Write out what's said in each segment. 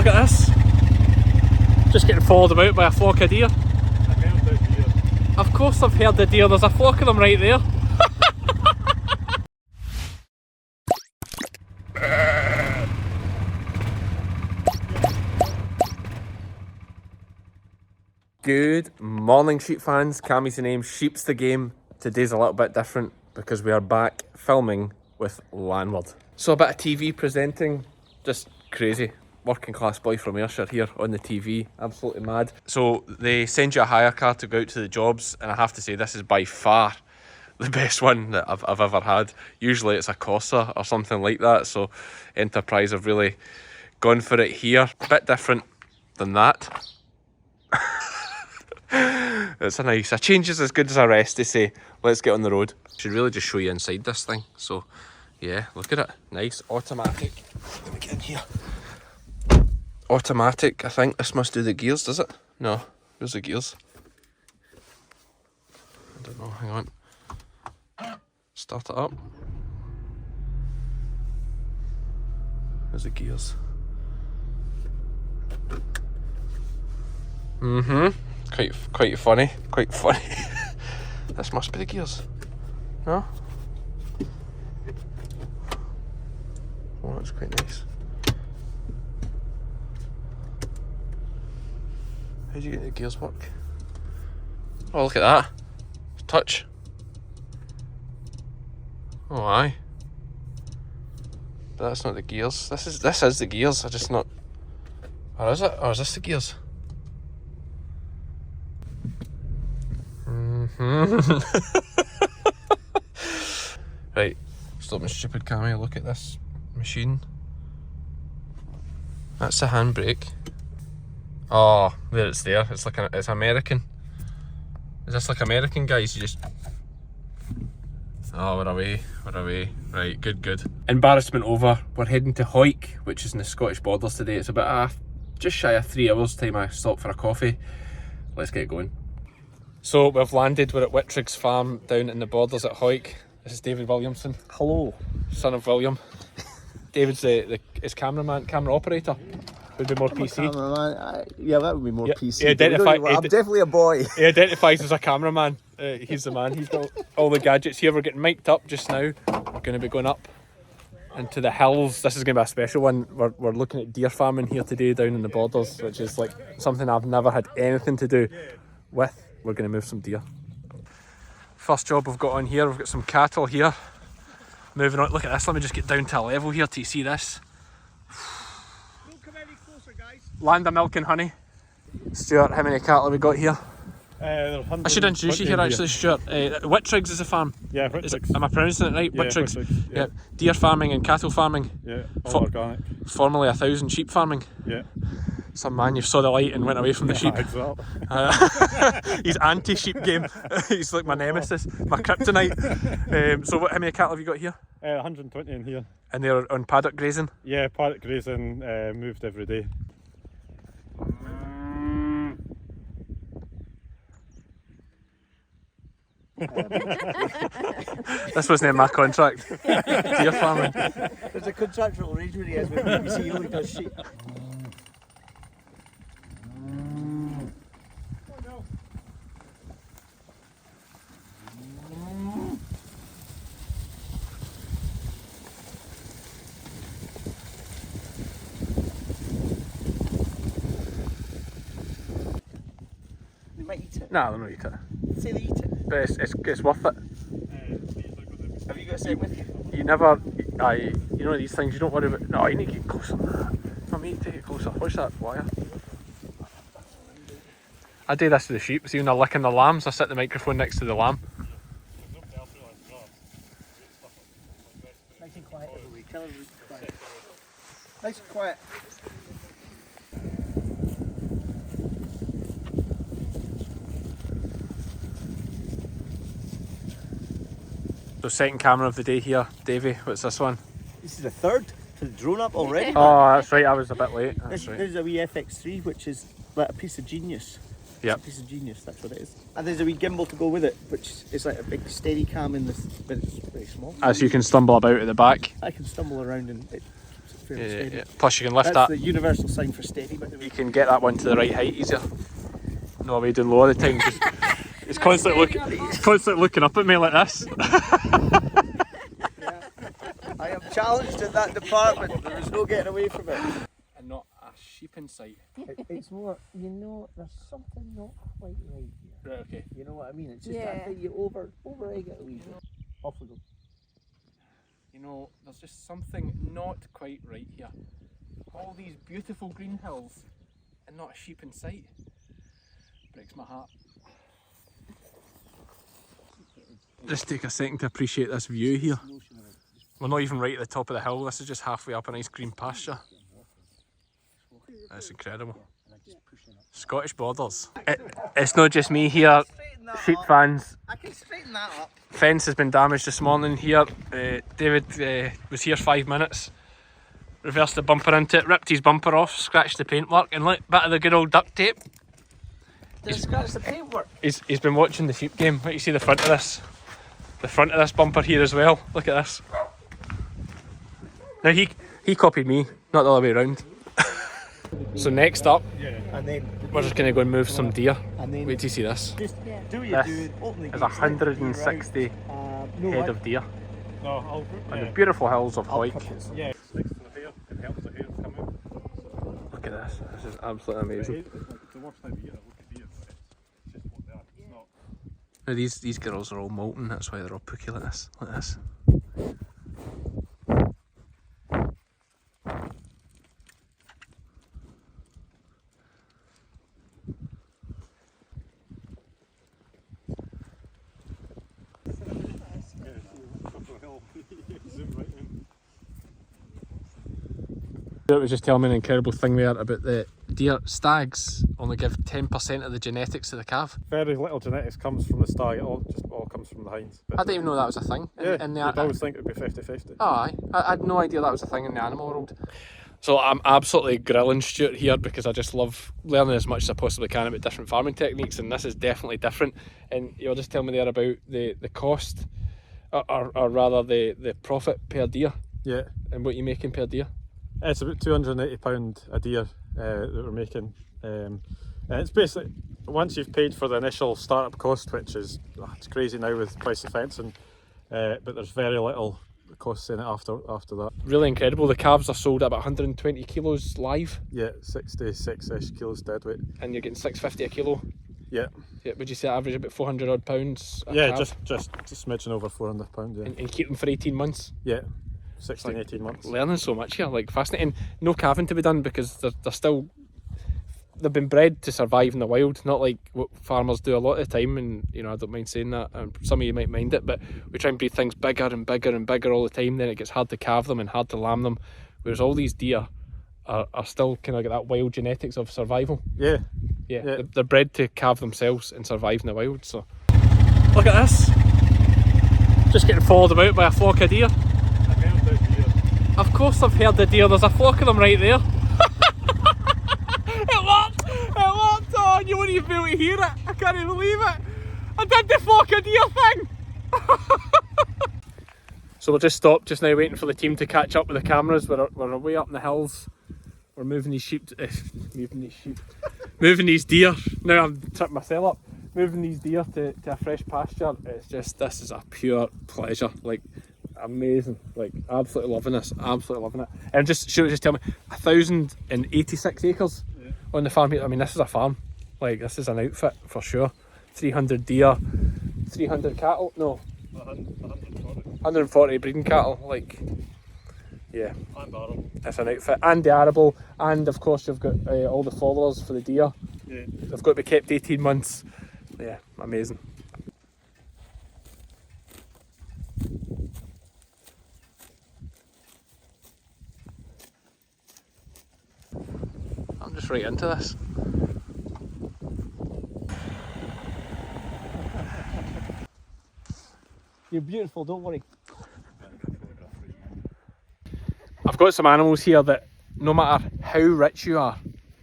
at this. Just getting followed about by a flock of deer. I've heard the deer. Of course I've heard the deer, there's a flock of them right there. Good morning, sheep fans. Cammy's the name, sheep's the game. Today's a little bit different because we are back filming with LANDWARD. So a bit of TV presenting, just crazy. Working class boy from Ayrshire here on the TV, absolutely mad. So they send you a hire car to go out to the jobs, and I have to say this is by far the best one that I've ever had. Usually it's a Corsa or something like that, so Enterprise have really gone for it here. A bit different than that. It's a change is as good as a rest, they say. Let's get on the road. Should really just show you inside this thing. So yeah, look at it, nice automatic. Let me get in here. Automatic, I think this must do the gears, does it? No, where's the gears? I don't know, hang on. Start it up. Where's the gears? Quite funny, quite funny. This must be the gears. No? Oh, that's quite nice. How do you get the gears work? Oh, look at that. Touch. Oh, aye. But that's not the gears. This is the gears. I just not. Or is it? Or is this the gears? Right. Stop my stupid Cammy. Look at this machine. That's the handbrake. Oh, there it's there. It's like it's American. Is this like American, guys? You just. Oh, we're away. We're away. Right, good. Embarrassment over. We're heading to Hawick, which is in the Scottish borders today. It's about just shy of 3 hours time I stop for a coffee. Let's get going. So we've landed. We're at Whittrig's farm down in the borders at Hawick. This is David Williamson. Hello. Son of William. David's his camera operator. Would be more PC. Yeah, that would be more PC. I'm definitely a boy. He identifies as a cameraman. He's the man. He's got all the gadgets here. We're getting mic'd up just now. We're going to be going up into the hills. This is going to be a special one. We're looking at deer farming here today down in the borders, which is like something I've never had anything to do with. We're going to move some deer. First job we've got on here, we've got some cattle here. Moving on, look at this, let me just get down to a level here to see this. Don't come any closer, guys. Land of milk and honey. Stuart, how many cattle have we got here? I should introduce you here actually, Stuart. Whittrig's is a farm. Yeah, Whittrig's. Am I pronouncing it right? Yeah, Whittrig's. Yeah. Deer farming and cattle farming. Yeah, all organic. Formerly 1,000 sheep farming. Yeah. Some man, you saw the light and went away from the sheep. Exactly. He's anti-sheep game. He's like my nemesis, my kryptonite. So how many cattle have you got here? 120 in here. And they're on paddock grazing? Yeah, paddock grazing, moved every day. This wasn't in my contract. Deer farming. There's a contractual arrangement he has with BBC. He only does sheep. They might eat it. Nah, they're not eat it. Say they eat it. But it's worth it. Have you got a set with you? You never, you know these things, you don't worry about. No, you need to get closer than that. No, me take it closer. Watch that wire. I do this to the sheep, see when they're licking the lambs, I set the microphone next to the lamb. Nice and quiet every week. Tell everybody quiet. Nice and quiet. So second camera of the day here, Davey, what's this one? This is the third to the drone up already. Oh, that's right, I was a bit late. This That's right. is a wee FX3, which is like a piece of genius. Yep. It's a piece of genius, that's what it is. And there's a wee gimbal to go with it, which is like a big steady cam in this, but it's very small. As you can stumble about at the back. I can stumble around and it keeps it fairly steady. Yeah. Plus you can lift That's that. the universal sign for steady, by the way. You can get that one to the right height easier. No way doing low all the time. Just, it's constantly looking up at me like this. I am challenged in that department. There is no getting away from it. And not a sheep in sight. It's more, you know, there's something not quite right here. Right, okay. You know what I mean? It's just that thing you over egg it a wee bit. Off we go. You know, there's just something not quite right here. All these beautiful green hills and not a sheep in sight. Breaks my heart. Just take a second to appreciate this view here. We're not even right at the top of the hill, this is just halfway up a nice green pasture. That's incredible. Scottish borders. It's not just me here, sheep fans. I can straighten that up. Fence has been damaged this morning here. David was here 5 minutes, reversed the bumper into it, ripped his bumper off, scratched the paintwork, and look, bit of the good old duct tape. Did it scratch the paintwork? He's been watching the sheep game. Let you see the front of this. The front of this bumper here as well. Look at this. Now he copied me, not the other way around. So next up, And then we're just going to go and move some deer. And then Wait till you see this. just do what you This do. Open the is gates, 160 no, head of deer No, I'll on the beautiful hills of I'll Hoyk. cut it. yeah, sticks to the hair. It helps the hair come out. Look at this. This is absolutely amazing. It's like the worst time of year to look at deer. It's just what they are. It's not. Now these girls are all molten. That's why they're all pooky like this. Like this. Zoom right in. It was just telling me an incredible thing there about the deer. Stags only give 10% of the genetics to the calf. Very little genetics comes from the stag. It all comes from the hinds. I didn't even know that was a thing. Yeah, in the you'd always think it would be 50-50. Oh, aye. I had no idea that was a thing in the animal world. So I'm absolutely grilling Stuart here because I just love learning as much as I possibly can about different farming techniques, and this is definitely different. And you'll just tell me there about the cost, or rather the profit per deer, Yeah, and what you're making per deer. it's about £280 a deer that we're making. And it's basically, once you've paid for the initial startup cost, which is it's crazy now with price of fencing, but there's very little costs in it after that. Really incredible. The calves are sold at about 120 kilos live, Yeah, 66-ish kilos dead weight. and you're getting $6.50 a kilo. Yeah, Yeah, would you say average about 400 odd pounds? A yeah, calf? just smidgen over £400. Yeah, and keep them for 18 months. yeah, 16-18 months. Learning so much here, like fascinating. No calving to be done because they're still, they've been bred to survive in the wild, not like what farmers do a lot of the time. And you know, I don't mind saying that, and some of you might mind it, but we try and breed things bigger and bigger and bigger all the time, then it gets hard to calve them and hard to lamb them, whereas all these deer are still kind of got that wild genetics of survival. Yeah, Yeah. They're bred to calve themselves and survive in the wild. So look at this, just getting followed about by a flock of deer. I've heard those deer. Of course I've heard the deer, there's a flock of them right there. It worked! Oh, you wouldn't even be able to hear it. I can't even believe it. I did the flock of deer thing. So we're just stopped just now waiting for the team to catch up with the cameras. We're way up in the hills. We're moving these moving these deer. Now I'm tripping myself up. Moving these deer to a fresh pasture. It's just, this is a pure pleasure. Like, amazing. Like, absolutely loving this. Absolutely loving it. And just tell me, 1,086 acres on the farm here. I mean, this is a farm. Like, this is an outfit for sure. 300 deer, 300 cattle. No, 140 breeding cattle. Like, yeah, And barrel. it's an outfit. And the arable, and of course you've got all the followers for the deer. Yeah. They've got to be kept 18 months. Yeah, amazing. I'm just right into this. You're beautiful, don't worry. I've got some animals here that no matter how rich you are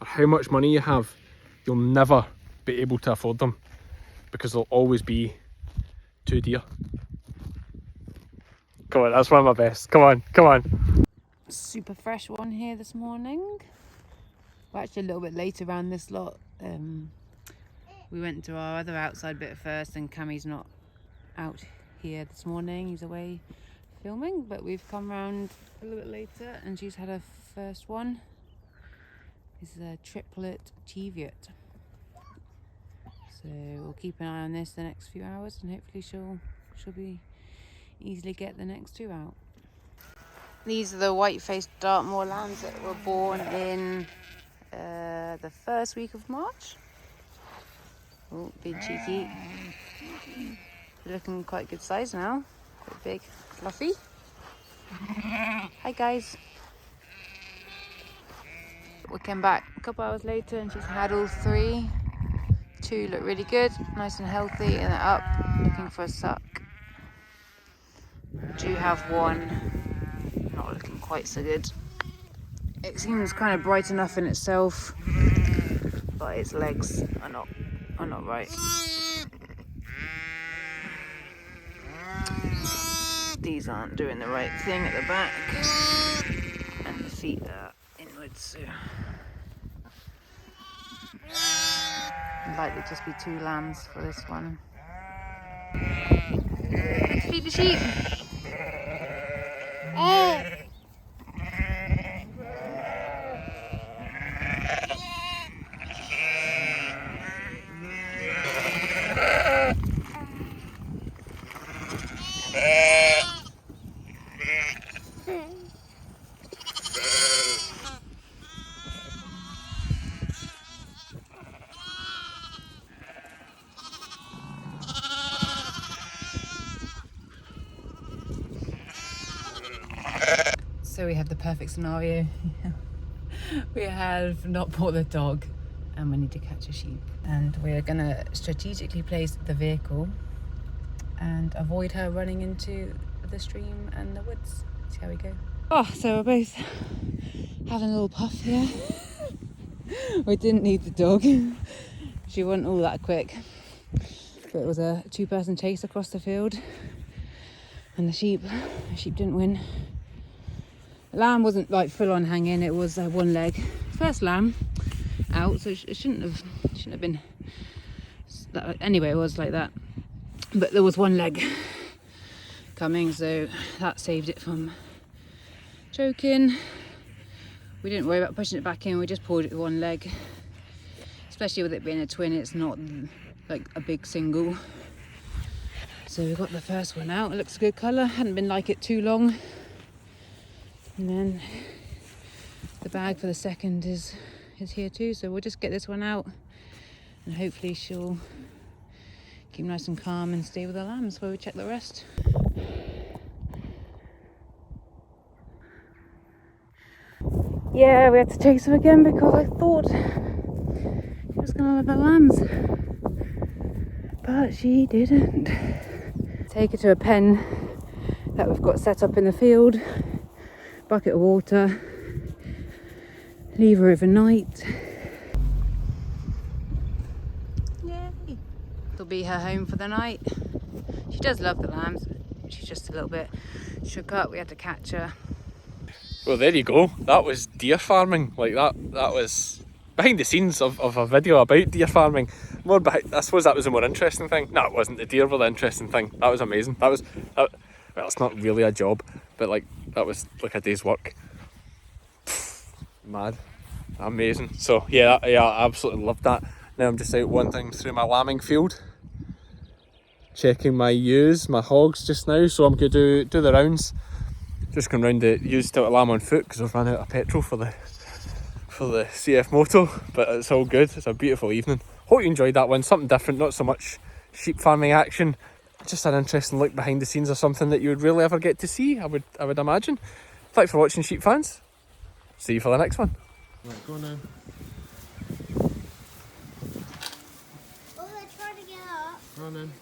or how much money you have, you'll never be able to afford them because there'll always be two deer. Come on, that's one of my best. Come on, come on. super fresh one here this morning. We're actually a little bit later around this lot. We went to our other outside bit first, and Cammy's not out here this morning. He's away filming, but we've come round a little bit later and she's had her first one. This is a triplet Cheviot. So we'll keep an eye on this the next few hours, and hopefully she'll be easily get the next two out. These are the white-faced Dartmoor lambs that were born in the first week of March. Oh, being cheeky. They're looking quite good size now. Quite big, fluffy. Hi guys. We came back a couple hours later and she's had all three. Two look really good, nice and healthy, and they're up looking for a suck. Do have one not looking quite so good. It seems kind of bright enough in itself, but its legs are not right. These aren't doing the right thing at the back, and the feet are inwards, so likely just be two lambs for this one. Let's feed the sheep. So we have the perfect scenario. We have not bought the dog and we need to catch a sheep, and we're gonna strategically place the vehicle and avoid her running into the stream and the woods. See how we go. Oh, so we're both having a little puff here. We didn't need the dog. She wasn't all that quick, but it was a two-person chase across the field, and the sheep didn't win. The lamb wasn't like full on hanging, it was one leg. First lamb out, so it shouldn't have been anyway, it was like that. But there was one leg coming, so that saved it from choking. We didn't worry about pushing it back in, we just pulled it with one leg. Especially with it being a twin, it's not like a big single. So we got the first one out, it looks a good colour, hadn't been like it too long. And then the bag for the second is here too, so we'll just get this one out and hopefully she'll keep nice and calm and stay with the lambs while we check the rest. Yeah, we had to chase her again because I thought she was gonna have the lambs, but she didn't. Take her to a pen that we've got set up in the field. Bucket of water, leave her overnight. Yay! It'll be her home for the night. She does love the lambs, she's just a little bit shook up, we had to catch her. Well, there you go. That was deer farming. Like that was behind the scenes of a video about deer farming. I suppose that was the more interesting thing. No, it wasn't. The deer were the interesting thing. That was amazing. Well, it's not really a job, but like that was like a day's work. Mad. Amazing. So yeah, I absolutely loved that. Now I'm just out wandering through my lambing field, checking my ewes, my hogs just now. So I'm going to do the rounds. Just going round the ewes till a lamb on foot because I've run out of petrol for the CF Moto, but it's all good. It's a beautiful evening. Hope you enjoyed that one. Something different, not so much sheep farming action. Just an interesting look behind the scenes of something that you would really ever get to see, I would imagine. Thanks for watching, sheep fans. See you for the next one. Right, go on now. Oh, they're trying to get up. Go on then.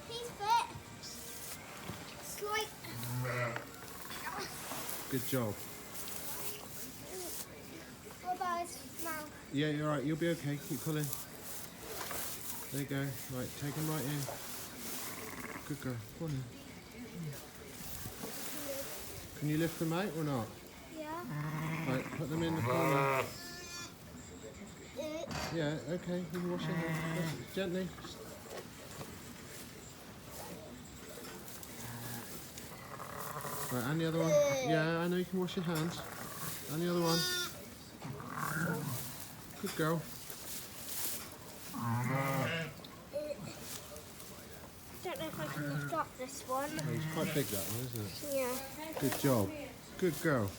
He's fit. Slight. Good job. What about his mouth? Yeah, you're right. You'll be okay. Keep pulling. There you go. Right, take him right in. Good girl. Go on in. Can you lift them out or not? Yeah. Right, put them in the corner. Yeah, okay. You can wash your hands. Gently. Right, and the other one. Yeah, I know you can wash your hands. And the other one. Good girl. I don't know if I can lift up this one. Oh, he's quite big, that one, isn't it? Yeah. Good job. Good girl.